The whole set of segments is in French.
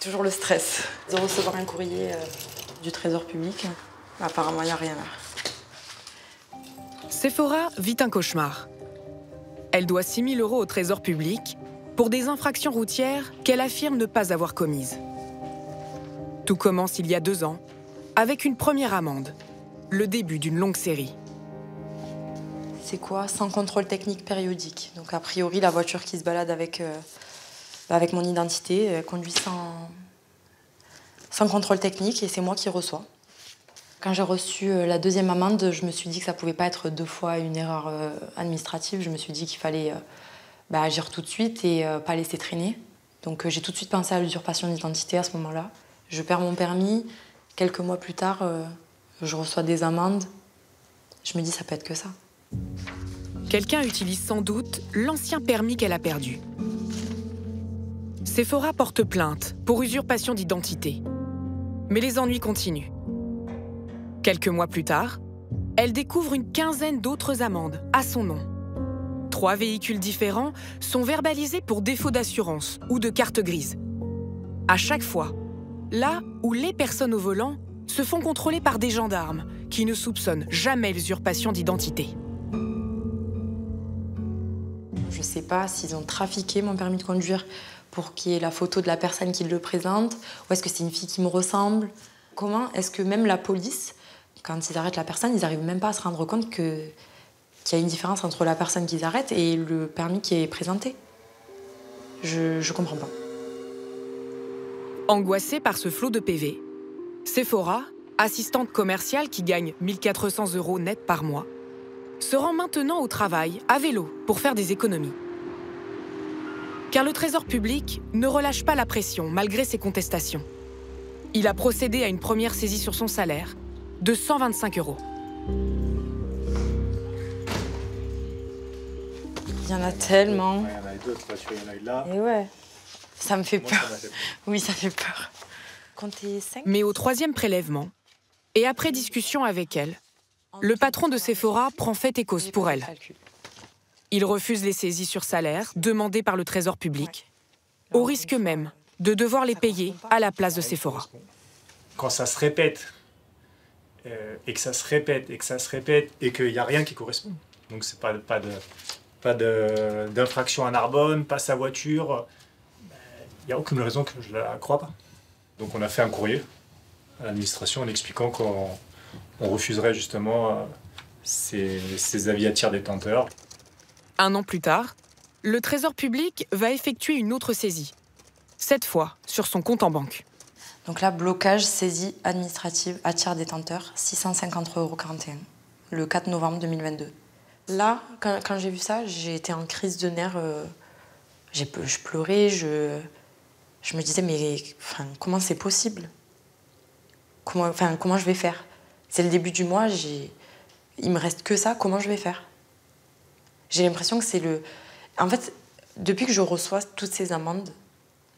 Toujours le stress de recevoir un courrier du Trésor public. Apparemment, il n'y a rien là. Sephora vit un cauchemar. Elle doit 6 000 € au Trésor public pour des infractions routières qu'elle affirme ne pas avoir commises. Tout commence il y a 2 ans, avec une première amende, le début d'une longue série. C'est quoi? Sans contrôle technique périodique. Donc a priori, la voiture qui se balade avec mon identité conduit sans contrôle technique et c'est moi qui reçois. Quand j'ai reçu la deuxième amende, je me suis dit que ça ne pouvait pas être 2 fois une erreur administrative. Je me suis dit qu'il fallait agir tout de suite et pas laisser traîner. Donc j'ai tout de suite pensé à l'usurpation d'identité à ce moment-là. Je perds mon permis. Quelques mois plus tard, je reçois des amendes. Je me dis ça peut être que ça. Quelqu'un utilise sans doute l'ancien permis qu'elle a perdu. Sephora porte plainte pour usurpation d'identité. Mais les ennuis continuent. Quelques mois plus tard, elle découvre une quinzaine d'autres amendes à son nom. 3 véhicules différents sont verbalisés pour défaut d'assurance ou de carte grise. À chaque fois, là où les personnes au volant se font contrôler par des gendarmes qui ne soupçonnent jamais l'usurpation d'identité. Je ne sais pas s'ils ont trafiqué mon permis de conduire pour qu'il y ait la photo de la personne qui le présente, ou est-ce que c'est une fille qui me ressemble. Comment est-ce que même la police, quand ils arrêtent la personne, ils n'arrivent même pas à se rendre compte qu'il y a une différence entre la personne qu'ils arrêtent et le permis qui est présenté? Je ne comprends pas. Angoissée par ce flot de PV, Sephora, assistante commerciale qui gagne 1 400 € net par mois, se rend maintenant au travail à vélo pour faire des économies. Car le Trésor public ne relâche pas la pression malgré ses contestations. Il a procédé à une première saisie sur son salaire de 125 €. Il y en a tellement. Ouais, il y en a d'autres, il y en a là. Et ouais, ça me fait Moi, peur. ça m'a fait peur. Oui, ça fait peur. Comptez 5. Mais au 3e prélèvement, et après discussion avec elle, le patron de Sephora prend fait et cause pour elle. Il refuse les saisies sur salaire demandées par le Trésor public, au risque même de devoir les payer à la place de Sephora. Quand ça se répète, et que ça se répète, et que ça se répète, et qu'il n'y a rien qui correspond. Donc c'est pas d'infraction à Narbonne, pas sa voiture. Il n'y a aucune raison que je ne la croie pas. Donc on a fait un courrier à l'administration en expliquant qu'on refuserait justement ces avis à tiers détenteurs. 1 an plus tard, le Trésor public va effectuer une autre saisie, cette fois sur son compte en banque. Donc là, blocage, saisie administrative à tiers détenteur, 650,41 €, le 4 novembre 2022. Là, quand j'ai vu ça, j'ai été en crise de nerfs. Je pleurais, je me disais, mais comment c'est possible? Comment je vais faire? C'est le début du mois, il me reste que ça, comment je vais faire? J'ai l'impression que c'est le... En fait, depuis que je reçois toutes ces amendes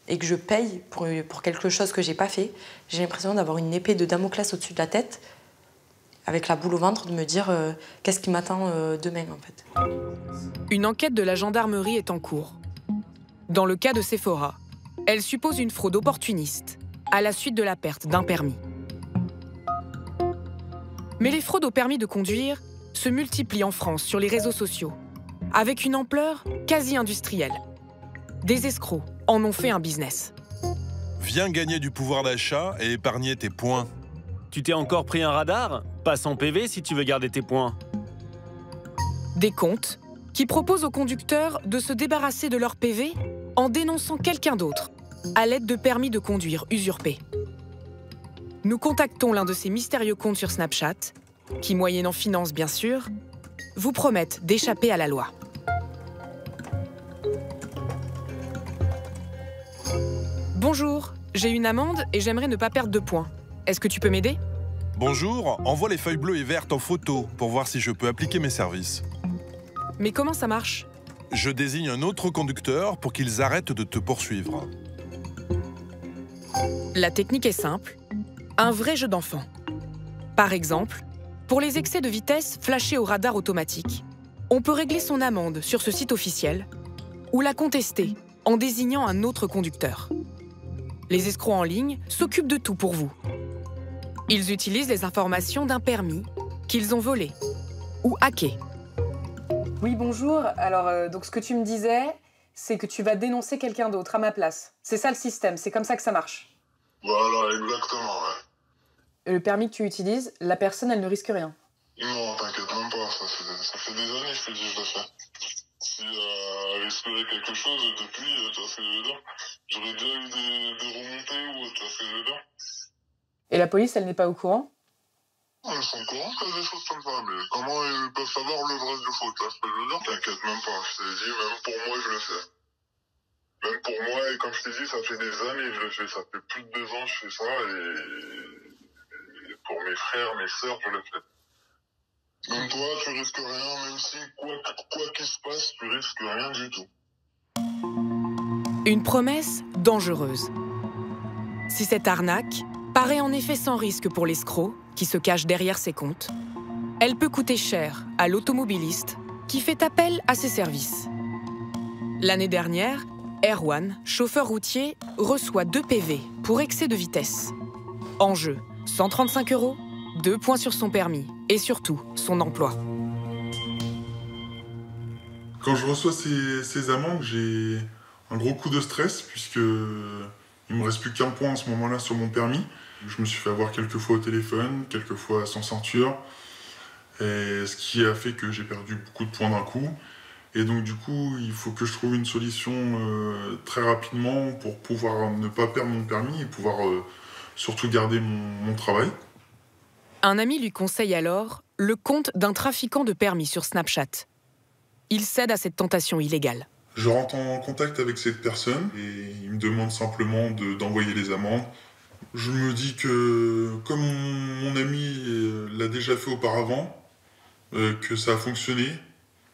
et que je paye pour quelque chose que j'ai pas fait, j'ai l'impression d'avoir une épée de Damoclès au-dessus de la tête, avec la boule au ventre, de me dire qu'est-ce qui m'attend demain, en fait. Une enquête de la gendarmerie est en cours. Dans le cas de Sephora, elle suppose une fraude opportuniste à la suite de la perte d'un permis. Mais les fraudes au permis de conduire se multiplient en France sur les réseaux sociaux, avec une ampleur quasi industrielle. Des escrocs en ont fait un business. Viens gagner du pouvoir d'achat et épargner tes points. Tu t'es encore pris un radar? Passe en PV si tu veux garder tes points. Des comptes qui proposent aux conducteurs de se débarrasser de leur PV en dénonçant quelqu'un d'autre, à l'aide de permis de conduire usurpés. Nous contactons l'un de ces mystérieux comptes sur Snapchat, qui, moyennant finance bien sûr, vous promettent d'échapper à la loi. Bonjour, j'ai une amende et j'aimerais ne pas perdre de points. Est-ce que tu peux m'aider? Bonjour, envoie les feuilles bleues et vertes en photo pour voir si je peux appliquer mes services. Mais comment ça marche? Je désigne un autre conducteur pour qu'ils arrêtent de te poursuivre. La technique est simple, un vrai jeu d'enfant. Par exemple, pour les excès de vitesse flashés au radar automatique, on peut régler son amende sur ce site officiel ou la contester en désignant un autre conducteur. les escrocs en ligne s'occupent de tout pour vous. Ils utilisent les informations d'un permis qu'ils ont volé ou hacké. Oui, bonjour. Alors, donc ce que tu me disais, c'est que tu vas dénoncer quelqu'un d'autre à ma place. C'est ça le système, c'est comme ça que ça marche. Voilà, exactement, ouais. Et le permis que tu utilises, la personne, elle ne risque rien. Non, t'inquiète même pas, ça fait des années que je le fais. Si elle risquerait quelque chose depuis, tu vois ce que je veux dire, j'aurais déjà eu des remontées ou tu vois ce que je veux dire. Et la police, elle n'est pas au courant? Ils sont au courant qu'il y a des choses comme ça, mais comment ils peuvent savoir le vrai du faux, tu vois ce que je veux dire? T'inquiète même pas, je t'ai dit, même pour moi, je le fais. Même pour moi, et comme je t'ai dit, ça fait des années que je le fais, ça fait plus de 2 ans que je fais ça, et pour mes frères, mes sœurs, je le fais. Même toi, tu risques rien, même si quoi qu'il se passe, tu risques rien du tout. Une promesse dangereuse. Si cette arnaque paraît en effet sans risque pour l'escroc qui se cache derrière ses comptes, elle peut coûter cher à l'automobiliste qui fait appel à ses services. L'année dernière, Erwan, chauffeur routier, reçoit 2 PV pour excès de vitesse. En jeu, 135 €, 2 points sur son permis et surtout son emploi. Quand je reçois ces amendes, j'ai un gros coup de stress puisque il me reste plus qu'un point à ce moment-là sur mon permis. Je me suis fait avoir quelques fois au téléphone, quelques fois sans ceinture, et ce qui a fait que j'ai perdu beaucoup de points d'un coup. Et donc du coup, il faut que je trouve une solution très rapidement pour pouvoir ne pas perdre mon permis et pouvoir surtout garder mon travail. Un ami lui conseille alors le compte d'un trafiquant de permis sur Snapchat. Il cède à cette tentation illégale. Je rentre en contact avec cette personne et il me demande simplement d'envoyer les amendes. Je me dis que comme mon ami l'a déjà fait auparavant, que ça a fonctionné,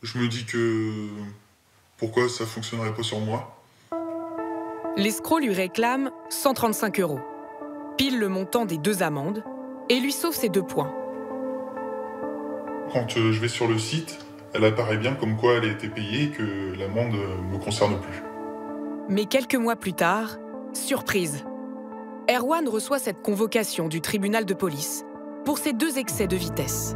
je me dis que pourquoi ça ne fonctionnerait pas sur moi. L'escroc lui réclame 135 €, pile le montant des 2 amendes, et lui sauve ses 2 points. Quand je vais sur le site, elle apparaît bien comme quoi elle a été payée et que l'amende ne me concerne plus. Mais quelques mois plus tard, surprise. Erwan reçoit cette convocation du tribunal de police pour ses 2 excès de vitesse.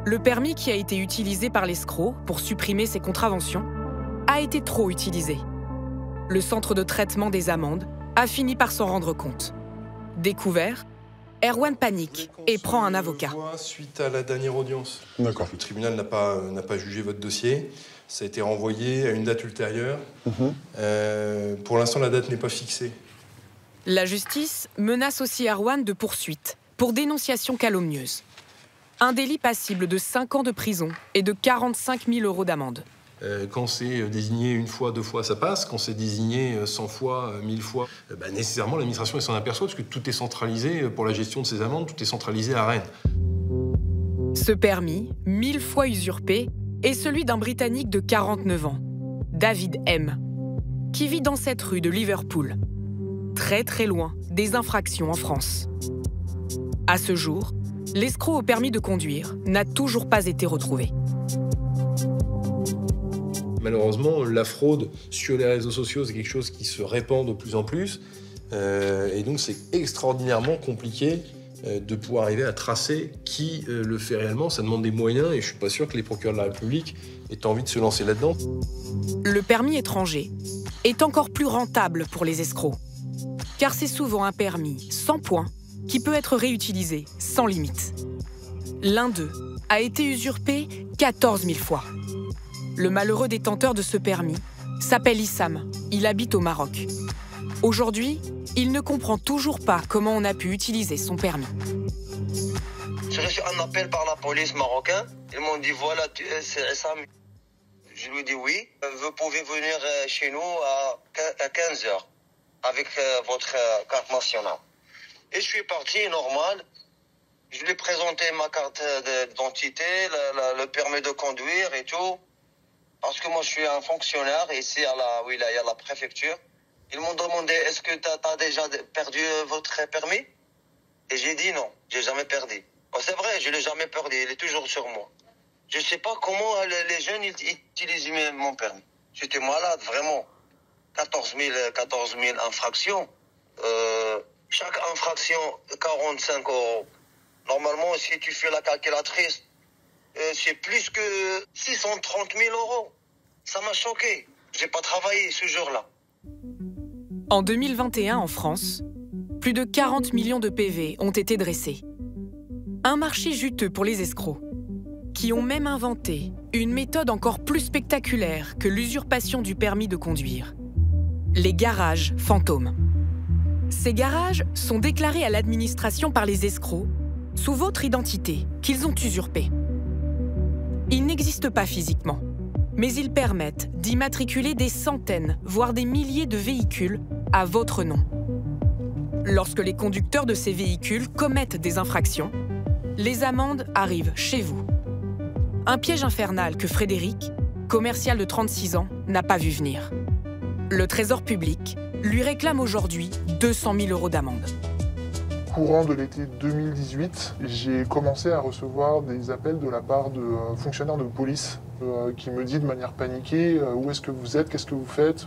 Le permis qui a été utilisé par l'escroc pour supprimer ses contraventions a été trop utilisé. Le centre de traitement des amendes a fini par s'en rendre compte. Découvert, Erwan panique et prend un avocat. Suite à la dernière audience. D'accord. Le tribunal n'a pas jugé votre dossier. Ça a été renvoyé à une date ultérieure. Pour l'instant, la date n'est pas fixée. La justice menace aussi Erwan de poursuite pour dénonciation calomnieuse. Un délit passible de 5 ans de prison et de 45 000 € d'amende. Quand c'est désigné 1 fois, 2 fois, ça passe. Quand c'est désigné 100 fois, 1000 fois, nécessairement, l'administration s'en aperçoit parce que tout est centralisé pour la gestion de ces amendes, tout est centralisé à Rennes. Ce permis, 1000 fois usurpé, est celui d'un Britannique de 49 ans, David M., qui vit dans cette rue de Liverpool, très très loin des infractions en France. À ce jour, l'escroc au permis de conduire n'a toujours pas été retrouvé. Malheureusement, la fraude sur les réseaux sociaux, c'est quelque chose qui se répand de plus en plus. Et donc, c'est extraordinairement compliqué de pouvoir arriver à tracer qui le fait réellement. Ça demande des moyens et je ne suis pas sûr que les procureurs de la République aient envie de se lancer là-dedans. Le permis étranger est encore plus rentable pour les escrocs, car c'est souvent un permis sans points qui peut être réutilisé sans limite. L'un d'eux a été usurpé 14 000 fois. Le malheureux détenteur de ce permis s'appelle Issam. Il habite au Maroc. Aujourd'hui, il ne comprend toujours pas comment on a pu utiliser son permis. J'ai reçu un appel par la police marocaine. Ils m'ont dit, voilà, c'est Issam. Je lui ai dit oui. Vous pouvez venir chez nous à 15h avec votre carte nationale. Et je suis parti, normal. Je lui ai présenté ma carte d'identité, le permis de conduire et tout. Parce que moi, je suis un fonctionnaire ici à la préfecture. Ils m'ont demandé, est-ce que tu as déjà perdu votre permis? Et j'ai dit non, j'ai jamais perdu. Oh, c'est vrai, je l'ai jamais perdu, il est toujours sur moi. Je sais pas comment les jeunes utilisent mon permis. J'étais malade, vraiment. 14 000 infractions. Chaque infraction, 45 €. Normalement, si tu fais la calculatrice, c'est plus que 630 000 €. Ça m'a choqué. J'ai pas travaillé ce jour-là. En 2021, en France, plus de 40 millions de PV ont été dressés. Un marché juteux pour les escrocs, qui ont même inventé une méthode encore plus spectaculaire que l'usurpation du permis de conduire. Les garages fantômes. Ces garages sont déclarés à l'administration par les escrocs sous votre identité qu'ils ont usurpée. Ils n'existent pas physiquement, mais ils permettent d'immatriculer des centaines, voire des milliers de véhicules à votre nom. Lorsque les conducteurs de ces véhicules commettent des infractions, les amendes arrivent chez vous. Un piège infernal que Frédéric, commercial de 36 ans, n'a pas vu venir. Le Trésor public lui réclame aujourd'hui 200 000 € d'amende. Courant de l'été 2018, j'ai commencé à recevoir des appels de la part de fonctionnaires de police qui me disent de manière paniquée où est-ce que vous êtes, qu'est-ce que vous faites.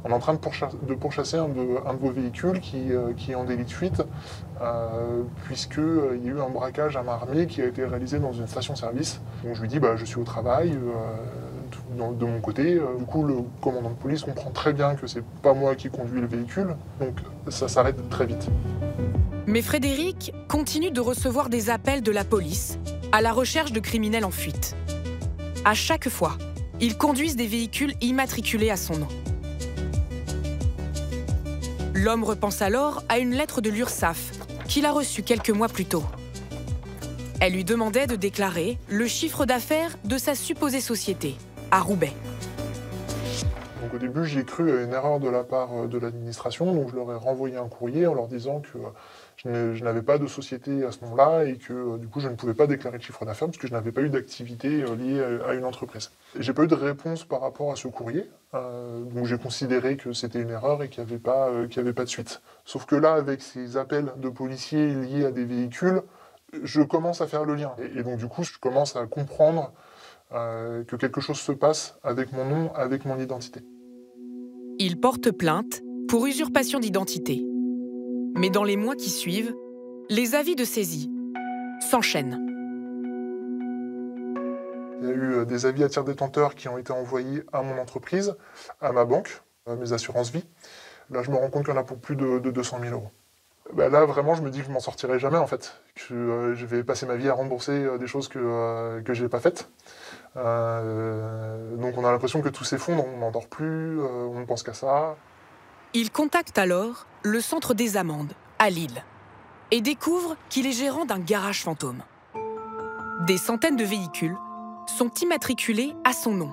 On est en train de pourchasser un de vos véhicules qui est en délit de fuite, puisqu'il y a eu un braquage à main armée qui a été réalisé dans une station-service. Donc je lui dis je suis au travail. De mon côté, du coup le commandant de police comprend très bien que c'est pas moi qui conduis le véhicule, donc ça s'arrête très vite. Mais Frédéric continue de recevoir des appels de la police à la recherche de criminels en fuite. À chaque fois, ils conduisent des véhicules immatriculés à son nom. L'homme repense alors à une lettre de l'URSSAF qu'il a reçue quelques mois plus tôt. Elle lui demandait de déclarer le chiffre d'affaires de sa supposée société, à Roubaix. Donc au début, j'y ai cru à une erreur de la part de l'administration, donc je leur ai renvoyé un courrier en leur disant que je n'avais pas de société à ce moment-là et que du coup je ne pouvais pas déclarer le chiffre d'affaires parce que je n'avais pas eu d'activité liée à une entreprise. J'ai pas eu de réponse par rapport à ce courrier, donc j'ai considéré que c'était une erreur et qu'il n'y avait pas de suite. Sauf que là, avec ces appels de policiers liés à des véhicules, je commence à faire le lien. Et donc du coup, je commence à comprendre que quelque chose se passe avec mon nom, avec mon identité. Il porte plainte pour usurpation d'identité. Mais dans les mois qui suivent, les avis de saisie s'enchaînent. Il y a eu des avis à tiers détenteur qui ont été envoyés à mon entreprise, à ma banque, à mes assurances vie. Là, je me rends compte qu'il y en a pour plus de 200 000 €. Là, vraiment, je me dis que je m'en sortirai jamais, en fait. Que je vais passer ma vie à rembourser des choses que je n'ai pas faites. Donc on a l'impression que tout s'effondre, on n'en dort plus, on ne pense qu'à ça. Il contacte alors le centre des amendes, à Lille, et découvre qu'il est gérant d'un garage fantôme. Des centaines de véhicules sont immatriculés à son nom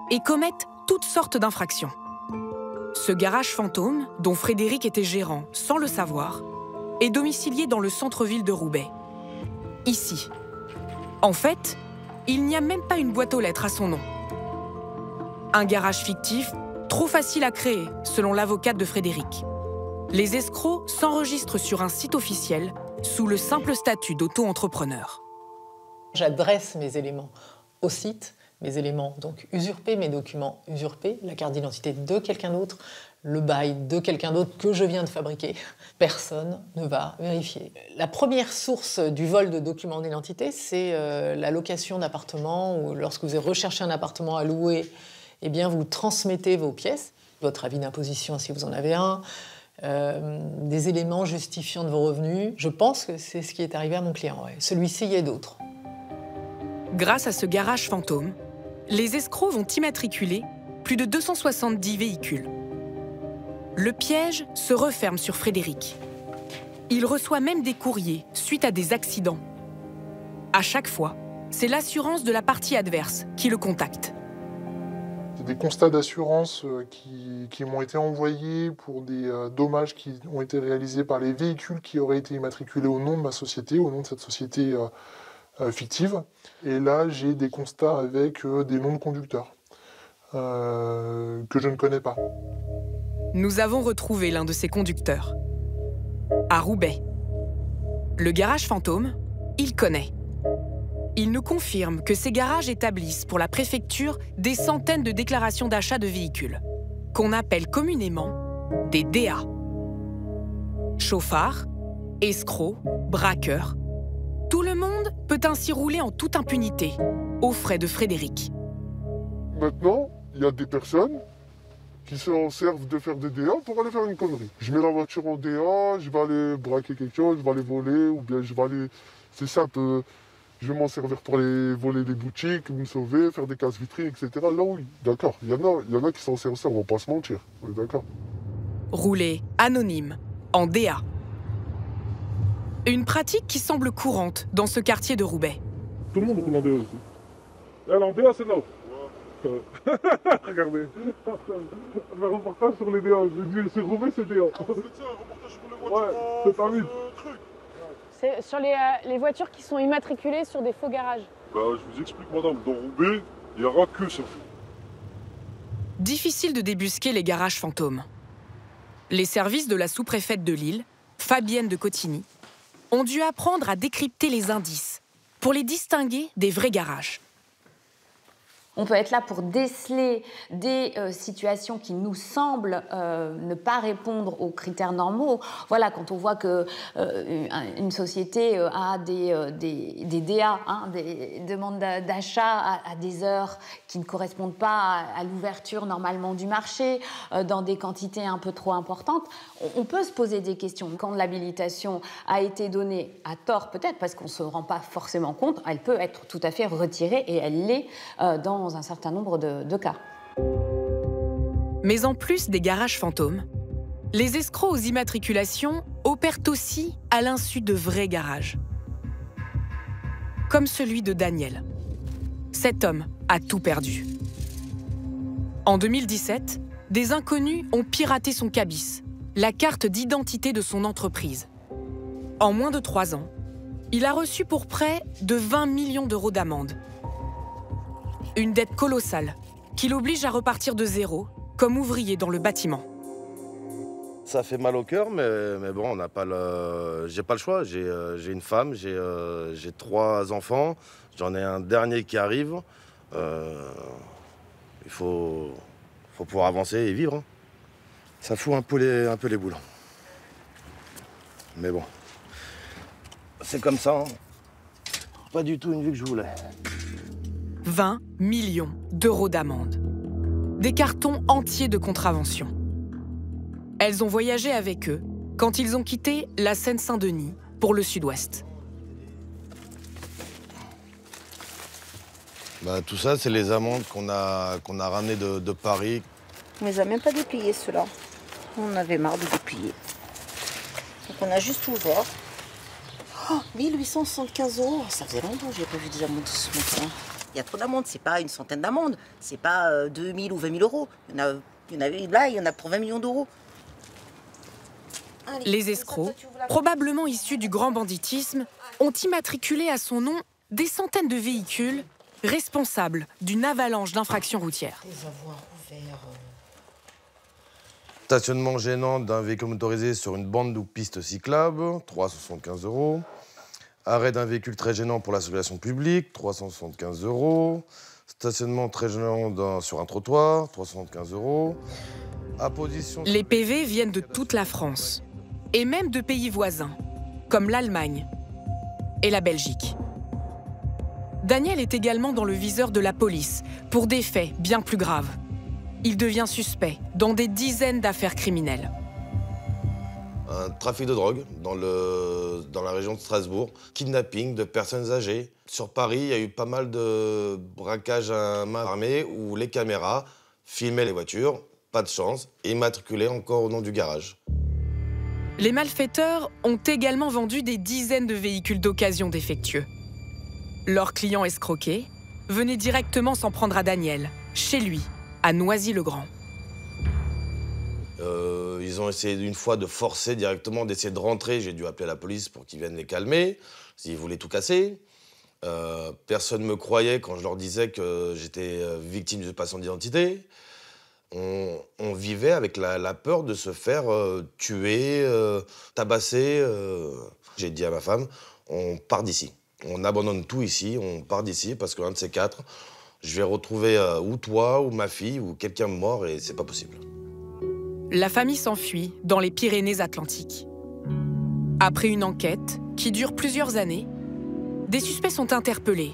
et commettent toutes sortes d'infractions. Ce garage fantôme, dont Frédéric était gérant sans le savoir, est domicilié dans le centre-ville de Roubaix. Ici. En fait, il n'y a même pas une boîte aux lettres à son nom. Un garage fictif, trop facile à créer, selon l'avocate de Frédéric. Les escrocs s'enregistrent sur un site officiel sous le simple statut d'auto-entrepreneur. J'adresse mes éléments au site, mes éléments donc usurpés, mes documents usurpés, la carte d'identité de quelqu'un d'autre, le bail de quelqu'un d'autre que je viens de fabriquer. Personne ne va vérifier. La première source du vol de documents d'identité, c'est la location d'appartements, ou lorsque vous avez recherché un appartement à louer, eh bien vous transmettez vos pièces, votre avis d'imposition si vous en avez un, des éléments justifiant de vos revenus. Je pense que c'est ce qui est arrivé à mon client. Ouais. Celui-ci, il y a d'autres. Grâce à ce garage fantôme, les escrocs vont immatriculer plus de 270 véhicules. Le piège se referme sur Frédéric. Il reçoit même des courriers suite à des accidents. À chaque fois, c'est l'assurance de la partie adverse qui le contacte. Des constats d'assurance qui m'ont été envoyés pour des dommages qui ont été réalisés par les véhicules qui auraient été immatriculés au nom de ma société, au nom de cette société fictive. Et là, j'ai des constats avec des noms de conducteurs que je ne connais pas. Nous avons retrouvé l'un de ces conducteurs. À Roubaix. Le garage fantôme, il connaît. Il nous confirme que ces garages établissent pour la préfecture des centaines de déclarations d'achat de véhicules, qu'on appelle communément des DA. Chauffards, escrocs, braqueurs. Tout le monde peut ainsi rouler en toute impunité, aux frais de Frédéric. Maintenant, il y a des personnes qui s'en servent de faire des DA pour aller faire une connerie. Je mets la voiture en DA, je vais aller braquer quelque chose, je vais aller voler, ou bien je vais aller... C'est simple, je vais m'en servir pour aller voler des boutiques, me sauver, faire des casse-vitrines, etc. Là oui, d'accord, il y en a qui s'en servent ça, on va pas se mentir, on est d'accord. Rouler anonyme, en DA. Une pratique qui semble courante dans ce quartier de Roubaix. Tout le monde roule en DA aussi. Elle en DA, c'est là. Regardez, un reportage sur les DA, c'est Roubaix, c'est DA. Ouais, c'est pas vite. C'est sur les voitures qui sont immatriculées sur des faux garages. Bah, je vous explique, madame, dans Roubaix, il n'y aura que ça. Difficile de débusquer les garages fantômes. Les services de la sous-préfète de Lille, Fabienne de Cotigny, ont dû apprendre à décrypter les indices pour les distinguer des vrais garages. On peut être là pour déceler des situations qui nous semblent ne pas répondre aux critères normaux. Voilà, quand on voit qu'une société a des DA, des demandes d'achat à des heures qui ne correspondent pas à l'ouverture normalement du marché, dans des quantités un peu trop importantes, on peut se poser des questions. Quand l'habilitation a été donnée à tort, peut-être parce qu'on ne se rend pas forcément compte, elle peut être tout à fait retirée et elle l'est dans un certain nombre de cas. Mais en plus des garages fantômes, les escrocs aux immatriculations opèrent aussi à l'insu de vrais garages. Comme celui de Daniel. Cet homme a tout perdu. En 2017, des inconnus ont piraté son cabis, la carte d'identité de son entreprise. En moins de 3 ans, il a reçu pour près de 20 millions d'euros d'amende. Une dette colossale qui l'oblige à repartir de zéro comme ouvrier dans le bâtiment. Ça fait mal au cœur, mais bon, on n'a pas j'ai pas le choix. J'ai une femme, j'ai 3 enfants, j'en ai un dernier qui arrive. Il faut pouvoir avancer et vivre. Hein. Ça fout un peu les boules. Mais bon, c'est comme ça. Hein. Pas du tout une vie que je voulais. 20 millions d'euros d'amende. Des cartons entiers de contravention. Elles ont voyagé avec eux quand ils ont quitté la Seine-Saint-Denis pour le Sud-Ouest. Tout ça, c'est les amendes qu'on a ramenées de Paris. On les a même pas dépliés, ceux-là. On avait marre de déplier. Donc on a juste ouvert. Oh, 1875 €. Ça faisait longtemps que j'ai pas vu des amendes de ce montant. Il y a trop d'amendes, c'est pas une centaine d'amendes, c'est pas 2 000 ou 20 000 euros. Il y en a pour 20 millions d'euros. Les escrocs, probablement issus du grand banditisme, ont immatriculé à son nom des centaines de véhicules responsables d'une avalanche d'infractions routières. Stationnement gênant d'un véhicule motorisé sur une bande ou piste cyclable, 375 €. Arrêt d'un véhicule très gênant pour la circulation publique, 375 €. Stationnement très gênant sur un trottoir, 375 €. Apposition... Les PV viennent de toute la France, et même de pays voisins, comme l'Allemagne et la Belgique. Daniel est également dans le viseur de la police pour des faits bien plus graves. Il devient suspect dans des dizaines d'affaires criminelles. Un trafic de drogue dans la région de Strasbourg, kidnapping de personnes âgées. Sur Paris, il y a eu pas mal de braquages à main armée où les caméras filmaient les voitures, pas de chance, et immatriculaient encore au nom du garage. Les malfaiteurs ont également vendu des dizaines de véhicules d'occasion défectueux. Leurs clients escroqués venaient directement s'en prendre à Daniel, chez lui, à Noisy-le-Grand. Ils ont essayé une fois de forcer directement, d'essayer de rentrer. J'ai dû appeler la police pour qu'ils viennent les calmer, s'ils voulaient tout casser. Personne ne me croyait quand je leur disais que j'étais victime d'usurpation d'identité. On vivait avec la peur de se faire tuer, tabasser. J'ai dit à ma femme, on part d'ici. On abandonne tout ici, on part d'ici parce qu'un de ces 4, je vais retrouver ou toi, ou ma fille, ou quelqu'un mort et c'est pas possible. La famille s'enfuit dans les Pyrénées-Atlantiques. Après une enquête qui dure plusieurs années, des suspects sont interpellés,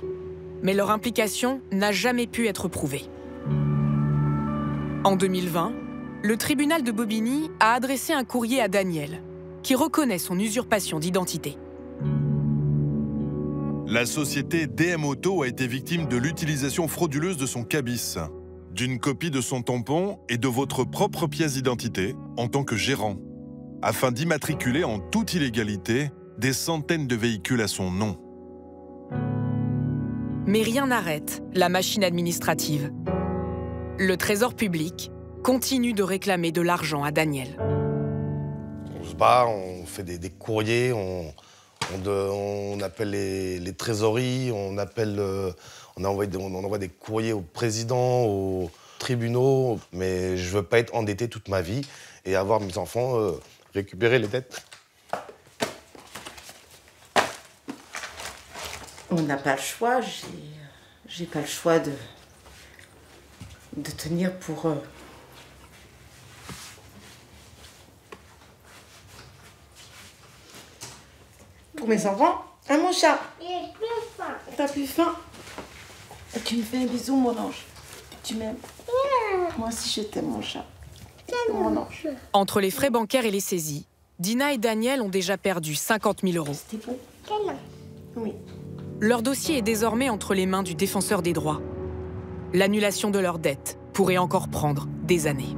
mais leur implication n'a jamais pu être prouvée. En 2020, le tribunal de Bobigny a adressé un courrier à Daniel, qui reconnaît son usurpation d'identité. La société DM Auto a été victime de l'utilisation frauduleuse de son cabis, d'une copie de son tampon et de votre propre pièce d'identité en tant que gérant, afin d'immatriculer en toute illégalité des centaines de véhicules à son nom. Mais rien n'arrête la machine administrative. Le Trésor public continue de réclamer de l'argent à Daniel. On se bat, on fait des courriers, on appelle les trésoreries, on envoie des courriers au président, aux tribunaux, mais je veux pas être endetté toute ma vie et avoir mes enfants récupérer les dettes. On n'a pas le choix, j'ai pas le choix de tenir pour mes enfants. Hein, mon chat? T'as plus faim? Tu me fais un bisou, mon ange? Tu m'aimes? Moi aussi, je t'aime, mon chat. Mon ange. Entre les frais bancaires et les saisies, Dina et Daniel ont déjà perdu 50 000 €. C'était bon? Oui. Leur dossier est désormais entre les mains du défenseur des droits. L'annulation de leurs dettes pourrait encore prendre des années.